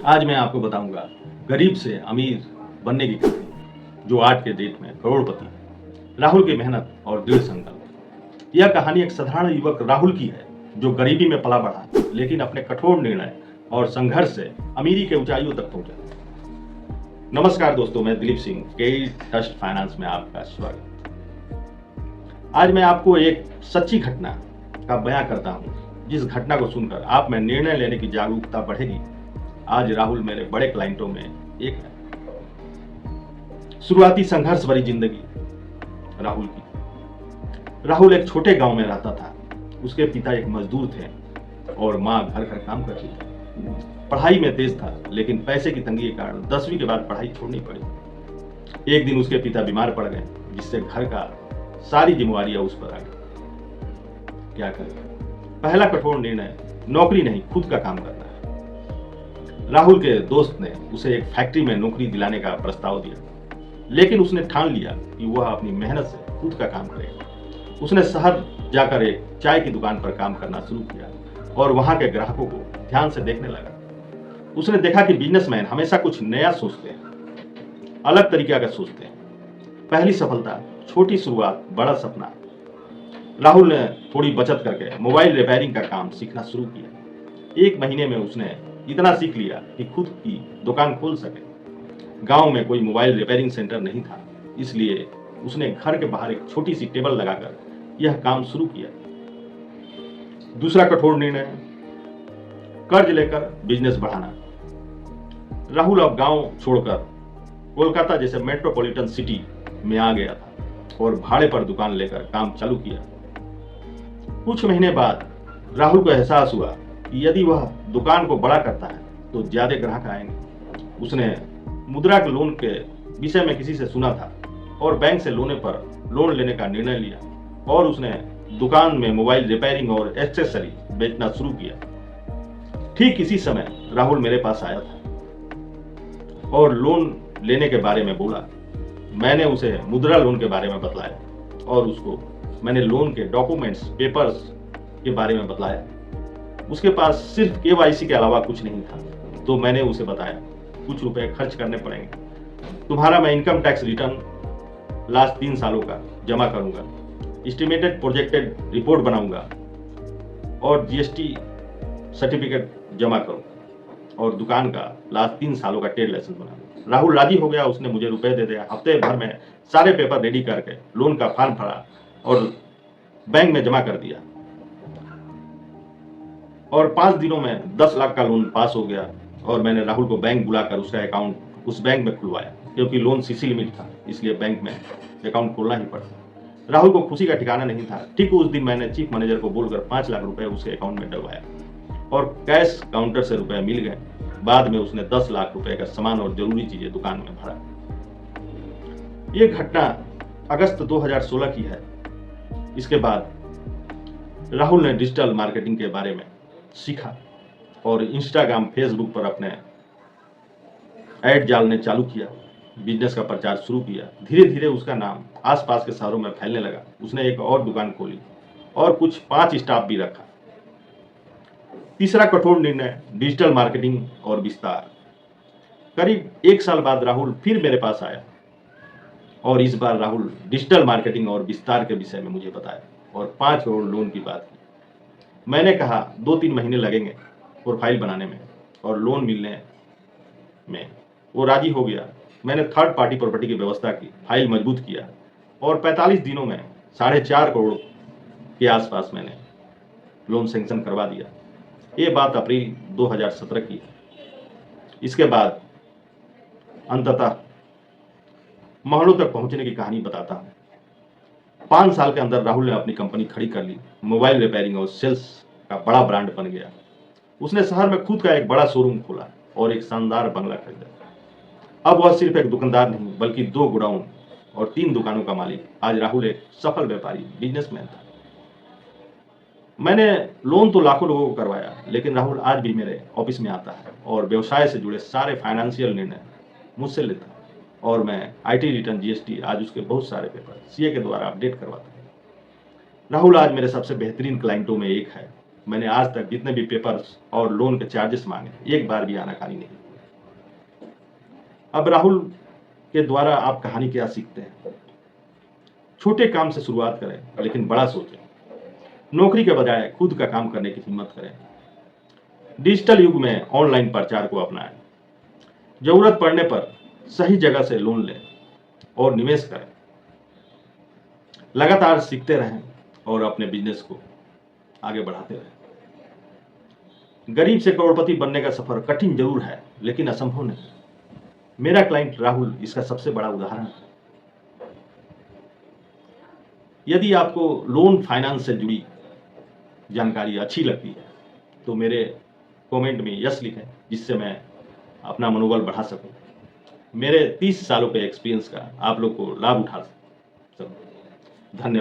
आज मैं आपको बताऊंगा गरीब से अमीर बनने की कहानी, जो आज के डेट में करोड़पति है। राहुल की मेहनत और दृढ़ संकल्प। यह कहानी एक साधारण युवक राहुल की है, जो गरीबी में पला बढ़ा, लेकिन अपने कठोर निर्णय और संघर्ष से अमीरी के ऊंचाइयों तक पहुंचा। नमस्कार दोस्तों, मैं दिलीप सिंह, के ट्रस्ट फाइनेंस में आपका स्वागत। आज मैं आपको एक सच्ची घटना का बयां करता हूं, जिस घटना को सुनकर आप में निर्णय लेने की जागरूकता बढ़ेगी। आज राहुल मेरे बड़े क्लाइंटों में एक है। शुरुआती संघर्ष भरी जिंदगी राहुल की। राहुल एक छोटे गांव में रहता था। उसके पिता एक मजदूर थे और मां घर घर काम करती थी। पढ़ाई में तेज था, लेकिन पैसे की तंगी के कारण 10वीं के बाद पढ़ाई छोड़नी पड़ी। एक दिन उसके पिता बीमार पड़ गए, जिससे घर का सारी जिम्मेवारियां उस पर आ गई। क्या करें? पहला कठोर निर्णय नौकरी नहीं, खुद का काम करना है। राहुल के दोस्त ने उसे एक फैक्ट्री में नौकरी दिलाने का प्रस्ताव दिया, लेकिन उसने ठान लिया कि वह अपनी मेहनत से खुद का काम करेगा। उसने शहर जाकर एक चाय की दुकान पर काम करना शुरू किया और वहां के ग्राहकों को ध्यान से देखने लगा। उसने देखा कि बिजनेसमैन हमेशा कुछ नया सोचते हैं, अलग तरीके का सोचते हैं। पहली सफलता, छोटी शुरुआत, बड़ा सपना। राहुल ने थोड़ी बचत करके मोबाइल रिपेयरिंग का काम सीखना शुरू किया। एक महीने में उसने इतना सीख लिया कि खुद की दुकान खोल सके। गांव में कोई मोबाइल रिपेयरिंग सेंटर नहीं था, इसलिए उसने घर के बाहर एक छोटी सी टेबल लगाकर यह काम शुरू किया। दूसरा कठोर निर्णय, कर्ज लेकर बिजनेस बढ़ाना। राहुल अब गांव छोड़कर कोलकाता जैसे मेट्रोपॉलिटन सिटी में आ गया था और भाड़े पर दुकान लेकर काम चालू किया। कुछ महीने बाद राहुल को एहसास हुआ कि यदि वह दुकान को बड़ा करता है तो ज्यादा ग्राहक आएंगे। उसने मुद्रा के लोन के विषय में किसी से सुना था और बैंक से लोन लेने का निर्णय लिया और उसने दुकान में मोबाइल रिपेयरिंग और एक्सेसरी बेचना शुरू किया। ठीक इसी समय राहुल मेरे पास आया था और लोन लेने के बारे में बोला। मैंने उसे मुद्रा लोन के बारे में बतलाया और उसको मैंने लोन के डॉक्यूमेंट्स, पेपर्स के बारे में बतलाया। उसके पास सिर्फ KYC के अलावा कुछ नहीं था, तो मैंने उसे बताया कुछ रुपए खर्च करने पड़ेंगे। तुम्हारा मैं इनकम टैक्स रिटर्न लास्ट 3 सालों का जमा करूंगा, एस्टिमेटेड प्रोजेक्टेड रिपोर्ट बनाऊंगा और GST सर्टिफिकेट जमा करूंगा और दुकान का लास्ट 3 सालों का ट्रेड लाइसेंस बनाऊंगा। राहुल राजी हो गया। उसने मुझे रुपए दे दिया। हफ्ते भर में सारे पेपर रेडी करके लोन का फॉर्म भरा और बैंक में जमा कर दिया और 5 दिनों में 10 लाख का लोन पास हो गया। और मैंने राहुल को बैंक बुलाकर उसका अकाउंट उस बैंक में खुलवाया, क्योंकि लोन CC लिमिट था, इसलिए बैंक में अकाउंट खोलना ही पड़ा। राहुल को खुशी का ठिकाना नहीं था। ठीक उस दिन मैंने चीफ मैनेजर को बोलकर 5 लाख रुपए उसके अकाउंट में डलवाया और कैश काउंटर से रुपए मिल गए। बाद में उसने 10 लाख रुपए का सामान और जरूरी चीजें दुकान में भरा। ये घटना अगस्त 2016 की है। इसके बाद राहुल ने डिजिटल मार्केटिंग के बारे में सीखा और इंस्टाग्राम, फेसबुक पर अपने ऐड डालने चालू किया। बिजनेस का प्रचार शुरू किया। धीरे धीरे उसका नाम आसपास के शहरों में फैलने लगा। उसने एक और दुकान खोली और कुछ 5 स्टाफ भी रखा। तीसरा कठोर निर्णय, डिजिटल मार्केटिंग और विस्तार। करीब 1 साल बाद राहुल फिर मेरे पास आया और इस बार राहुल डिजिटल मार्केटिंग और विस्तार के विषय में मुझे बताया और 5 करोड़ लोन की बात की। मैंने कहा 2-3 महीने लगेंगे प्रोफाइल बनाने में और लोन मिलने में। वो राजी हो गया। मैंने थर्ड पार्टी प्रॉपर्टी की व्यवस्था की, फाइल मजबूत किया और 45 दिनों में 4.5 करोड़ के आसपास मैंने लोन सैंक्शन करवा दिया। ये बात अप्रैल 2017 की है। इसके बाद अंततः महलों तक पहुंचने की कहानी बताता हूं। 5 साल के अंदर राहुल ने अपनी कंपनी खड़ी कर ली। मोबाइल रिपेयरिंग और सेल्स का बड़ा ब्रांड बन गया। उसने शहर में खुद का एक बड़ा शोरूम खोला और एक शानदार बंगला खरीदा। अब वह सिर्फ एक दुकानदार नहीं, बल्कि 2 गोडाउन और 3 दुकानों का मालिक। आज राहुल एक सफल व्यापारी, बिजनेसमैन था। मैंने लोन तो लाखों लोगों को करवाया, लेकिन राहुल आज भी मेरे ऑफिस में आता है और व्यवसाय से जुड़े सारे फाइनेंशियल निर्णय मुझसे लेता है और मैं IT रिटर्न, GST, आज उसके बहुत सारे पेपर CA के द्वारा अपडेट करवाता हूँ। राहुल आज मेरे सबसे बेहतरीन क्लाइंटों में एक है। मैंने आज तक जितने भी पेपर्स और लोन के चार्जेस मांगे, एक बार भी आनाकानी नहीं। अब राहुल के द्वारा आप कहानी क्या सीखते हैं? छोटे काम से शुरुआत करें लेकिन बड़ा सोचें। नौकरी के बजाय खुद का काम करने की हिम्मत करें। डिजिटल युग में ऑनलाइन प्रचार को अपनाएं। जरूरत पड़ने पर सही जगह से लोन लें और निवेश करें। लगातार सीखते रहें और अपने बिजनेस को आगे बढ़ाते रहें। गरीब से करोड़पति बनने का सफर कठिन जरूर है लेकिन असंभव नहीं। मेरा क्लाइंट राहुल इसका सबसे बड़ा उदाहरण है। यदि आपको लोन फाइनेंस से जुड़ी जानकारी अच्छी लगती है तो मेरे कमेंट में यस लिखें, जिससे मैं अपना मनोबल बढ़ा सकूं। मेरे 30 सालों के एक्सपीरियंस का आप लोग को लाभ उठा सकूं। धन्यवाद।